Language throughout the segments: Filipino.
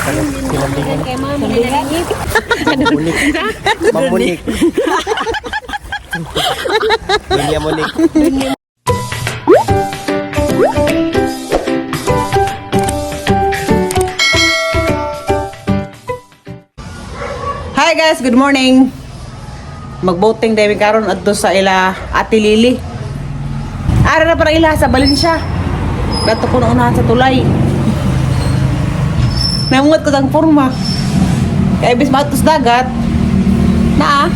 Sinambingan kay mama. Mamunik. Mamunik. Dunia munik. Hi guys, good morning. Mag-boating dahil karon adto sa ila Ate Lily. Ara na para ila sa Valencia. Dato ko na unahan sa tulay. Namungot ko tang forma. Kaya ibis matos dagat. Na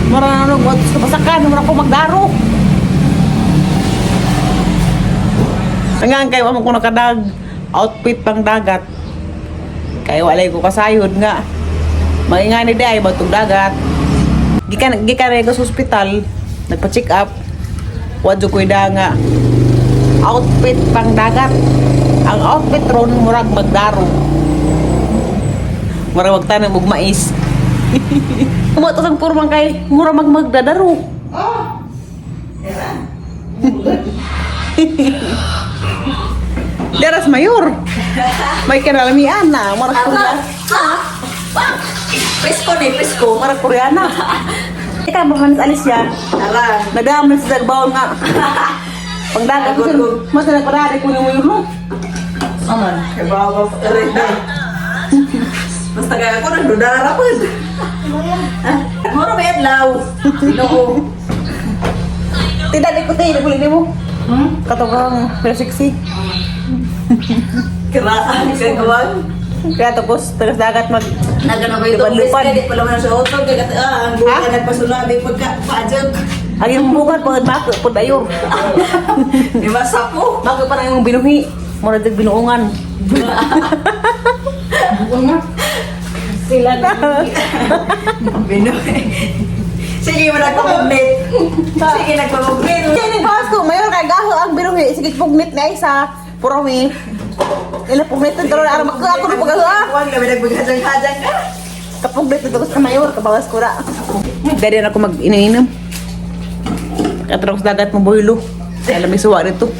marananog matos sa pasakan. Mara ko magdaro. Hanggang kayo amang ko nakadag outfit pang dagat. Kaya walay ko kasayod nga. Maingani di ay batong dagat. Gikan ko sa ospital, nagpa-check up. Wadyo ko nga outfit pang dagat. Ang outfit ron murag magdaro. Murag magtanong og mais. Kumatos ang purmang kay murag magdadaro. Deras mayor. May kanalamian na, murag Koreana. Presko na, presko. Murag Koreana. Ika mahanis Alicia. Tara. Nadaman sa dagbaon nga. Pangdagat ko mas na nagparari ko ng muyo mo. Aman. Kaya bawa ko rin na. Basta kaya ako nagdudara po. Mura may adlaw. Ginoo. Tidak ikuti, hindi mo. Katugang pero sexy. Kiraan siya gawag. Kaya tapos tagas dagat mag Nagano ba ito? Lupad-lupad. Pwede pala mo na sa auto. Kaya ang buka nagpasulabi pagka-pajag. ang yung bukan pagod bako pud ayo. Di ba sapo? Bako pa na yung binuhi. Mura dag binuungan. Sila na. Binoy. Sige mo nagpapuglit. Sige nagpapuglit. Kaya ni Pasko, mayor kay gaho ang binuhi. Sige pugnit na isa. Purami. Ila pugnit ito na ara magka ako na pagaho. Huwag na may nagbaghadyang-hadyang ka. Kapugnit ito sa mayor, kabawas ko ra. Dari na ako mag-ininom. Katrok sa dagat mo boylo. Kaya lamig suwa rito.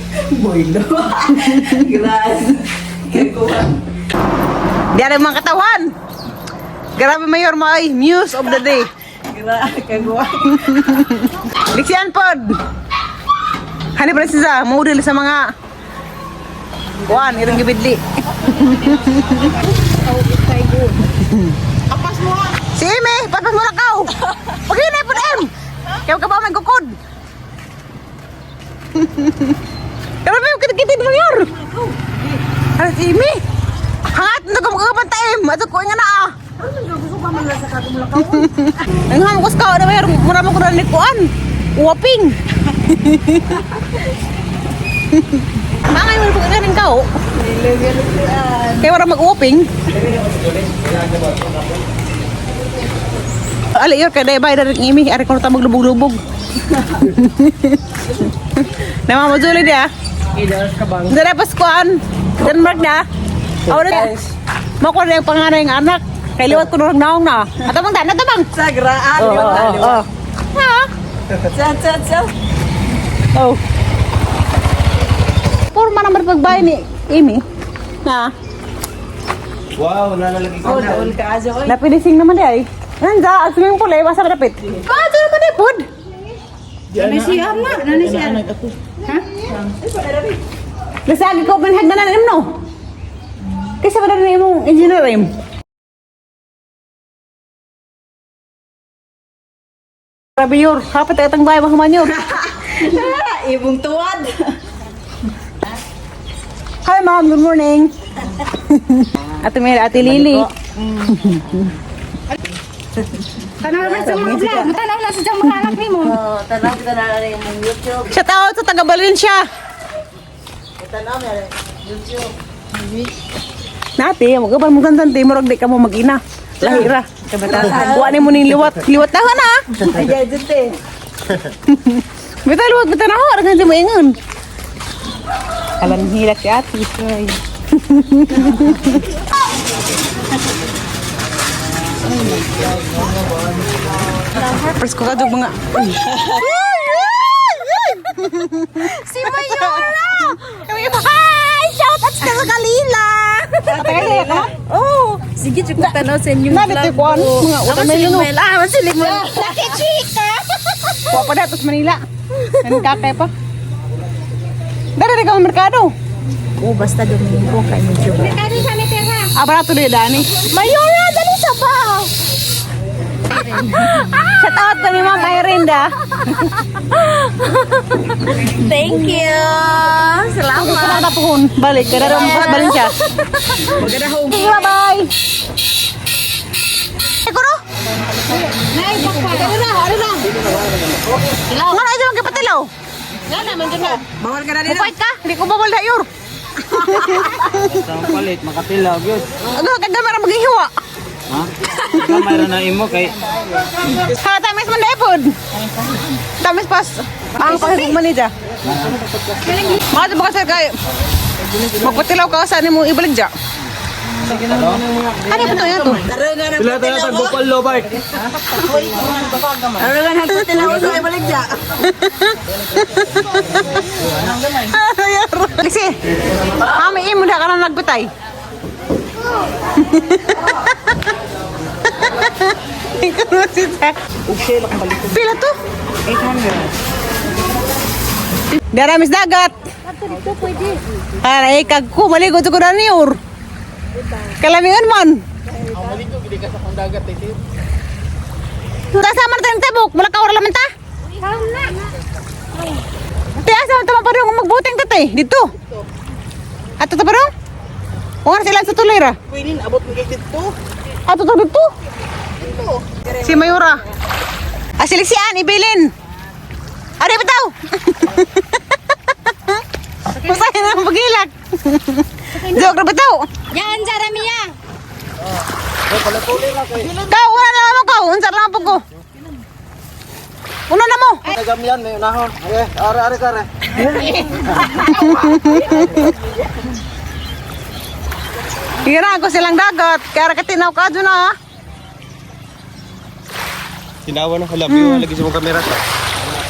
Boylo. Grass. Kikuha. Dari mga katawan. Grabe mayor mo ay news of the day. Grass. Kagawa. Liksian pod. Hani prinsesa, model sa mga kuan, irang gibidli. Apas mo. Si Eme, papas mo na kaw. Paghinay po em. Kaya ka ba may gukod? Grabe yung kitikitid mo yor. Ano si Eme? Hangat na kumagabanta em. Ato ko nga na ah. Gusto pa man sa katong lakaw. Ang hamukos ka na mayor. Mura mo ko na ni kuan. Uwaping. Mangay mo pag ganing ka oh. Kaya wala mag-uwaping. Ali yor kay bay dari imi ari ko ta maglubog-lubog. Nama mo juli dia. Idol ka bang? Dara paskuan. Denmark na. Awala. Mo ko na yung panganay ng anak. Kay liwat ko nung naong na. Ato bang dana to bang? Sa graan. Oh. Ha? Sa. Oh. Porma naman pagbay ni Amy. Na. Wow, nalalagay ko na. Ul ka aja oy. Napinising naman di ay. Nanda, at suming pula, basta madapit. Ito naman di pod. Nanisiyan na. Nanisiyan. Ha? Nasagi ko man hagdanan im no. Kasi ba na imong engineer im? Grabe yor, hapat ay atang bahay mahaman yor. Ibong tuwad. Hi mom, good morning. Ate Lily. Tanaw naman sa mga vlog. Tanaw na sa diyang mga anak ni mo. Oh, tanaw kita na rin yung YouTube. Shout out sa taga Valencia. Tanaw na rin YouTube. Nati, magaban mo gansan ti murag di ka mo mag-ina. Lahira. Kuha ni mo ning liwat. Liwat na na. Ay, gadget eh. Bita liwat bita na ho, aragan di mo ingon. Alam hilak si ate. Ay. First ko kadug mga. Si Mayora! Hi! Shout out sa Kalila! Tagalog ka? Oh! Sige, cukup tanaw sa inyong Nalito ko ano, mga watermelon. masilig mo. Laki chika! Kuha pa datos Manila. Ano kakay pa? Dari ka merkado. Oh, basta Domingo kayo medyo. Ah, barato din dani. Mayora, dali sa pa. Shout out pa ni Ma'am Irinda. Thank you. Salamat. Kada pohon, balik kada ron pas balik siya. Maganda home. Okay, bye-bye. Siguro? Nay, bakwa. Ano na? Nga na ito magkapatilaw. Nga naman dyan na. Bawal ka na din. Mupait ka, hindi ko bawal na yur. Sa palit, makatilaw, yun. Ano, kagamera maghihiwa. Ha? Ikaw mayroon na imo kay... Ha, tamis man na ipod. Tamis pas. Ang pagkakman niya. Mga ito ba kasi kay... Magpatilaw ka saan mo ibalik dyan. Ano ba ito yan to? Sila tayo tagbukol, Lobart. Ano nga nagpatilaw sa ibalik dyan? Liksi, kami imo na ka na nagbutay. Pila to? 800. Daramis dagat. Ay, kagko, maligo ko na niyor. Kalamingan man. Maligo, gili ka sa pang dagat. Kasama na tayong tabok, malakaw ra laman ta. Tiasa man tama pa rin kung magbuting ka tay, dito. Ato ta pa rin? Kung ano sila sa tuloy ra? Pwede, abot mo kayo dito. Ato ta dito? Si Mayura. Asiliksian, ibilin. Ari bitaw. Masaya na ang pagilak. Jog ra bitaw. Yan, Jaramia. Kau, una na mo kau. Unsa lang po ko. Una na mo. Nagamian, may unahon. Okay, are kare. Kira ko silang dagat. Kaya katinaw ka dyan na. Tinawa na, love you. Lagi sa mong kamera ka.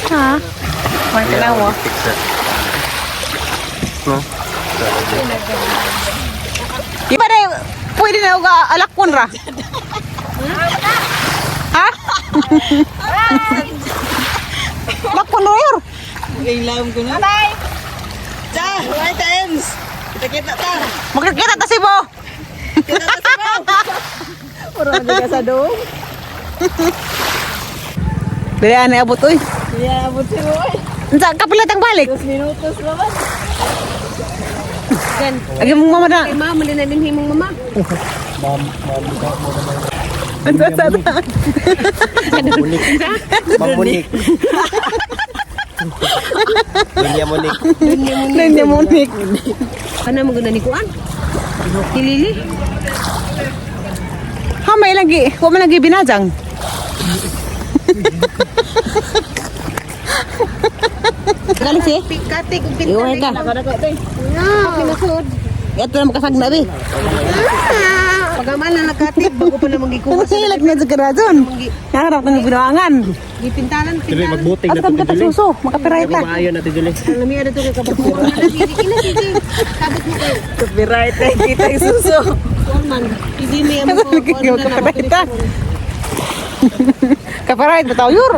Ha? May tinawa. No? Iba na pwede na yung alakon ra. Ha? Lakon ra yun. Ilam ko na. Bye. Cha, right times. Kita-kita ta. Magkakita ta si Bo. Orang juga sa dong. Dili ani abot oy. Ya, buti mo. Unsa kapilat ang balik? 2 minutos naman. Kan, Agi mong mama na. kay mama din na din himong mama. Unsa sa ta? Mamunik. Dunya Monik. Nanya monik. Ano mo guna ni kuan? Kilili. Ha may lagi, wa man lagi binajang. Kali si? Katik Iwan ka. Pinasod. Ito na makasagna bi. Pagaman na nakatik bago pa na magikuha. Hilag na sa karazon. Harap ng binawangan. Gipintalan Dili, magbuting Asa na ka ito, Julie. suso, makapiray ta. Maayo na ito, Julie. Alam niya dito kay kabukura. Sige. Sabit mo kayo. Copyright ay kita yung suso. Kuan man. Hindi mo yan mo. Makapiray ta. Kapiray ba tayo yur?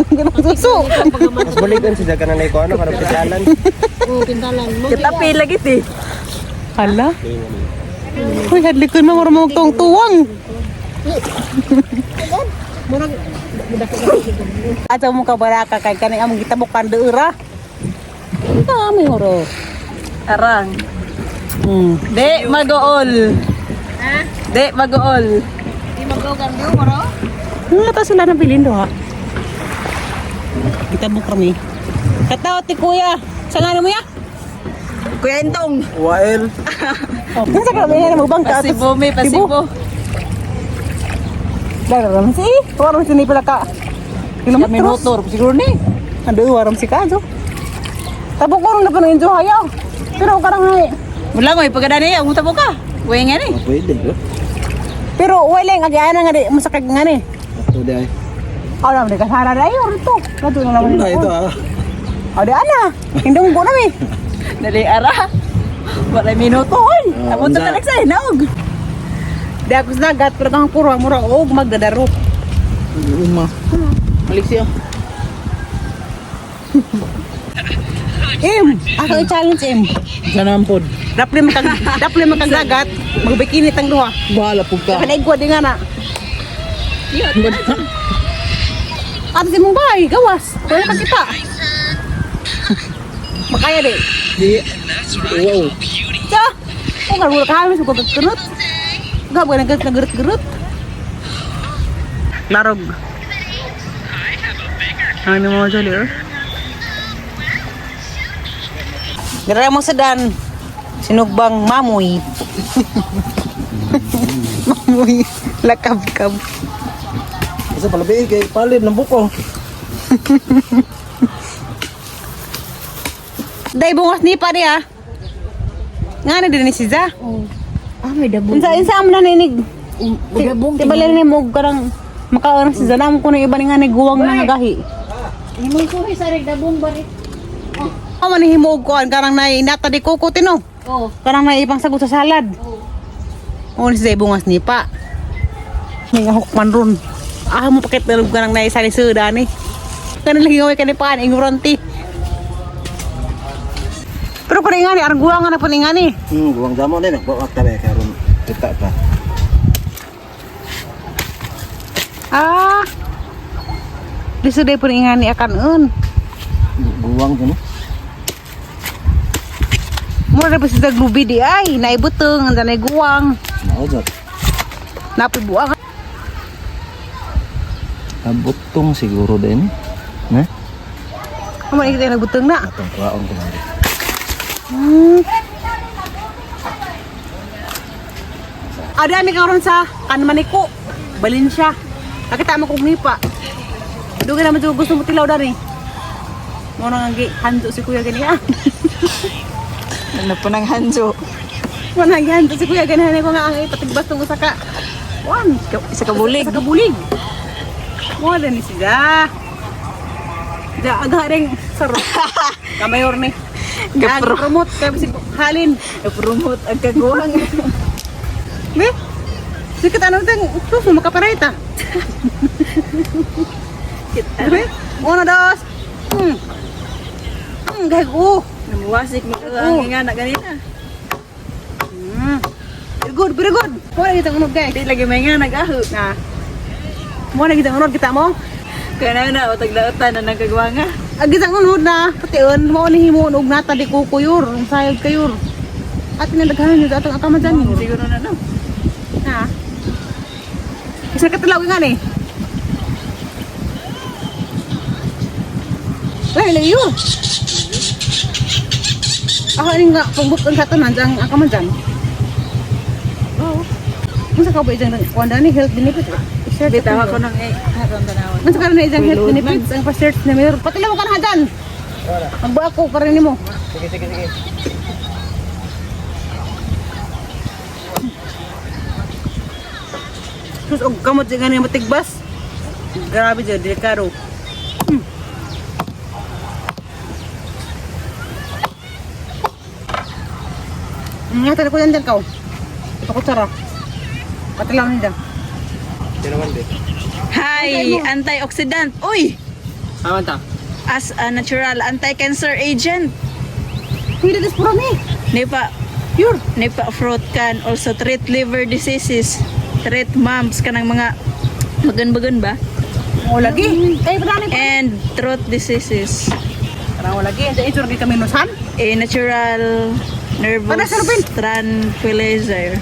Ganang suso. Mas balikan siya ka na na ikaw, ano, karang pisalan. Pintalan mo. Kita pila giti. Hala. Uy, hadlikon mo marumog tong tuwang. Murag Ato mo ka baraka kay kanay among gitabukan deura. Kami horo. Arang. De magool. ha? De magool. Di maglogan do moro. Nga ta sila na bilin do ha. Gitabok kami. Kataw ti kuya. Sala mo ya? Kuya Entong. Wael. Oh, kinsa ka may na magbangka. Pasibo, may pasibo. Daram si. Waram si ni pala ka. Kilometros. Siguro ni. Ando waram si kaso. Tabok ko na pa ng enjoy hayaw. Pero karang hay. Wala ko ipagdani ang tabok ka. Way nga ni. Pwede, bro. Pero wala nga giana nga di masakit nga ni. Ito di ay. Alam di kasara dayo rito. Kato na naman Ito, ito, ah. Ade ana. Hindong ko na mi. Dali ara. Wala minuto oy. Amo ta unsa? talaga sa naog. Di ako sa dagat, pero kang kurang mura og magdadaro. Uma. Balik siya. Ako i-challenge Sanampod. Dapli makag dagat, magbikini tang duha. Bahala po ka. Kanaigwa di nga na. At si mong bahay, gawas. Wala ka kita. Makaya di. Di. Wow. Tiyo, kung nga wala ka hamis, magkagat-ganot. Gab ka nagagat-gerut. Larog. Ano mo dyan, eh? Gara mo sedan. Sinugbang mamoy. Mamoy. Lakab-kab. Isa pala ba kay palid ng buko. Day bungas ni pa diya. Nga na din ni Siza. May dabong. Insa mo na ninig. Dabong. Tibala ni mo karang makaon si Siza nam ko na iba nga ni guwang na nagahi. Himong suhi sa rig dabong barit. Amo ni himog ko karang nay nata di kuko tino. Oh. Karang nay ipang sagot sa salad. Oh ni Siza bungas ni pa. May hukman ron. Mo pakit dalog karang nay sali suda ni. Kanang lagi ngaway kanipaan ingronti. Pero paningani, arang guwangan na paningani. Buwang damo din, bawa ka ba karon kita pa. Disuday paningani akan Buwang gano. Mura pa sa glubi di ay, naibuteng, ang danay guwang. Mao jud. Napi buang. Abutong siguro din. Na? Amo ni kita nagbuteng na. Atong kwaon kumari. Ada mi karon sa Kanmaniko, Valencia. Nakita mo kog nipa. Dugi naman jud gusto mo tilaw dari. Mo nang gi hanjo si kuya gani ah. Ano po ng hanjo? Mo nang gi hanjo si kuya gani ko nga ang ipatigbas tong usa ka. Isa ka bulig. Sa kabulig. Mo ni siya. Da aga ring sarap. Kamayor ni. Promote kay si Halin. Promote ang kaguwang. Me? Sikit ano tang susu makapareta. Me? Una dos. Gago. Namuwasik mo ang nga na ganina. Very good. Mo na kita unod guys. Di lagi may nga nag-aho. Na. Mo na kita unod kita mo. Kaya na utag-lautan na nagkagawa nga. Agisang unod na patiun mo ni himo og nata di kukuyur, sayod kayur. At nindaghan niyo atong akamadan niyo. Siguro na no. Ha. Isa ka tilaw nga ni. Layo. Ako ning nga pagbukon sa tanan jang akamadan. Oh. Unsa ka ba ijang wanda ni health benefit? Bitaw ako ng hatong tanawan. Unsa ka na ijang health benefits ang pa-search na meron. Patilaw ka na hadan. Magbo ako para nimo. Sige. Terus og kamot jud gani matigbas. Grabe jud delikado. Ngata ko yan din kaw. Ipakutsara. Patilaw ni dang. Tinaman din. Hi, antioxidant. Uy! Aman ta. As a natural anti-cancer agent. Hindi dis puro ni. Nipa Pure. fruit can also treat liver diseases. Treat mumps kanang mga bagan-bagan ba? Mo lagi. Ay brani pa. And throat diseases. Karang lagi. Sa itsura di kami nusan. A natural nervous Para sa Rubin. tranquilizer.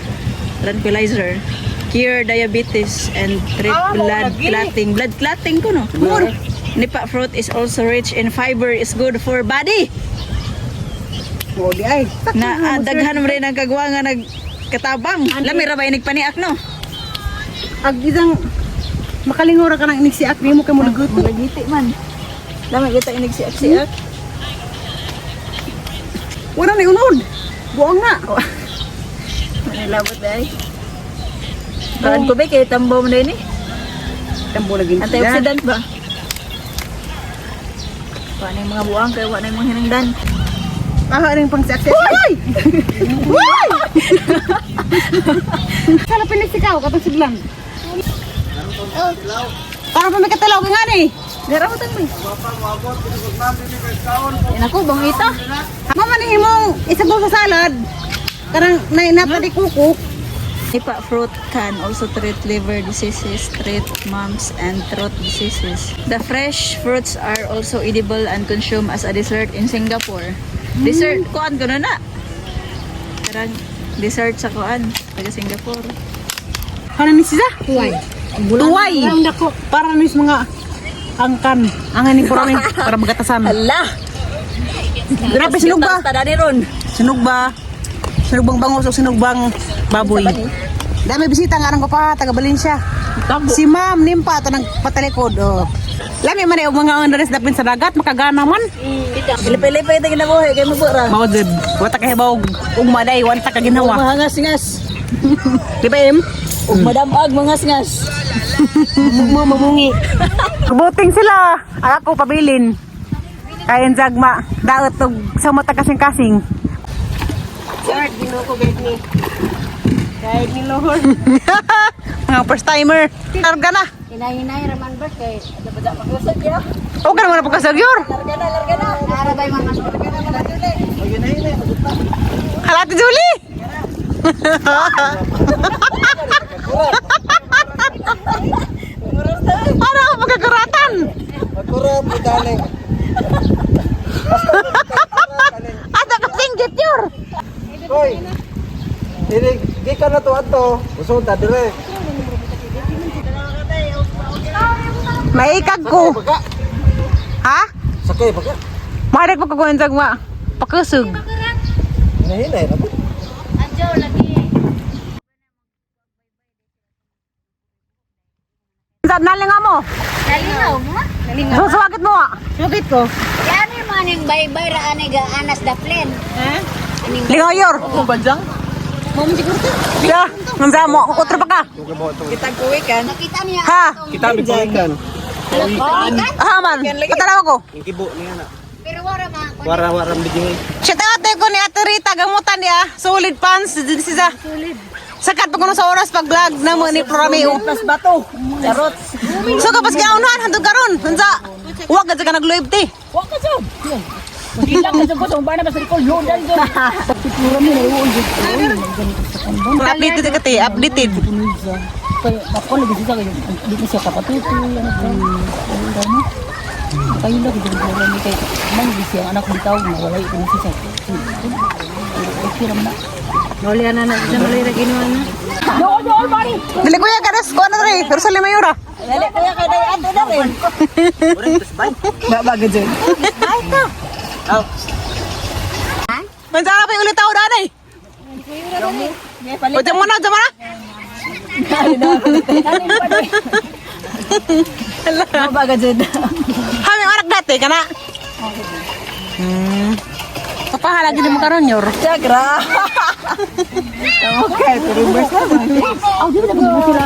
Cure diabetes and treat Ah, blood lagi. clotting. Blood clotting ko no. More. Nipa fruit is also rich in fiber, is good for body. Mo di ay. Na daghan mo rin ang kagwa nga nagkatabang. Lami ra ba nagpaniak no? Ag isang makalingura ka nang inigsiak ni mo kay mo naguto. Lagiti man. Lami kita inigsiak-siak. Wala na unod. Buang na. Manilabot dai. Taan ko ba kay tambaw mo din eh? Tambo lagi. Antioxidant ba? Wala na yung mga buwang kaya wala na yung mga hinangdan. Aha rin pang success. Uy! Uy! Sala pinagsigaw katong siglang. Para pa may katalaw ka nga ni. Dara mo tang. Ako bang ita. Mama ni himong isabog sa salad. Karang nainata di kuko. Ipa fruit can also treat liver diseases, treat mumps, and throat diseases. The fresh fruits are also edible and consumed as a dessert in Singapore. Dessert, kuan ko na. Karang dessert sa kuan, taga Singapore. Ano ni siya? Tuway. Para nis mga angkan. Angan ni puramin para magatasan. Ala! Grabe sinog ba? Tadani ron. Sinog ba? Sinugbang bangus o sinugbang baboy? Dami bisita nga ko pa, taga Valencia. Si Ma'am Nimpa, ito nang patalikod. Oh. Lami man yung mga underes dapin sa dagat, makagana man. Pilipay-lipay ito ginabuhay, kayo mabura. Maudid, wata kahibaw, ugmaday, wanta ka ginawa. Mahangas-ngas. Di ba em? Ug madamag mangas-ngas. Mamungi. Buting sila, ako pabilin. Kayan jagma, daot og sa mata kasing-kasing. Sir, ginuko gid ni. Kahit ni Lord. Mga first timer. Larga na. Hinay-hinay raman ba kay ada pagusad ya. O ka naman na pagkasagyor. Larga na. Narabay man mas. Halati Julie. Ano ang pagkakuratan? Magkurap, galing. Ada kasing gityur. Hoy. Di ka na to ato. Usod ta dire. Maikag ko. Baka. Ha? Sakay baka. Marik pa ko jag ma. Pakusog. Hinay na po. Adjo lagi. Sa naling mo. Nalinaw mo? Nalinaw. Suswagit mo ah. Sugit ko. Yan man ning baybay ra ani ga anas da plan. Ha? Aning Lingayor. Kung badyang? Ya, nanza mo. Utro pa ka. Kitang kuwi kan. nakita niya. Ha? Kita bibulikan. Ha man. Patalaw ko. Ikibo niya na. Pero wala ma. Wara-waram bigay. Shout out ko ni Ate Rita, gamutan niya. Solid pants. Siya. Sakat pa ko sa oras pag vlog na mo ni Prorameo. Plus bato. Charot. So kapag gaunan, handog karon. Nanza. Huwag ka ka nag-live ti. Wa ka jud. Magkita ka jud ko sa bana basta ko yun dal jud. Picture mo na yun jud. Updated ka ti. Updated. Kaya ako lagi siya kayo. Di ko siya kapatuto ano ba. Kayo lagi jud ko ni kay man di siya anak bitaw na wala ko ni siya. Kiram na. Wala na na ginawa na. Yo, mari. Dili ko ya karas ko na rin. Pero sa Limayura. Dali kaya kay day ato na rin. Babaga jud. Nanza ka pa ulit ako danay. O dyan mo na, dyan mo na. Babaga jud. Kami anak dati ka na. Kapahalagi din mo karon yor. Jagra. Okay, pero basta. Aw, di ba nagbubuti na?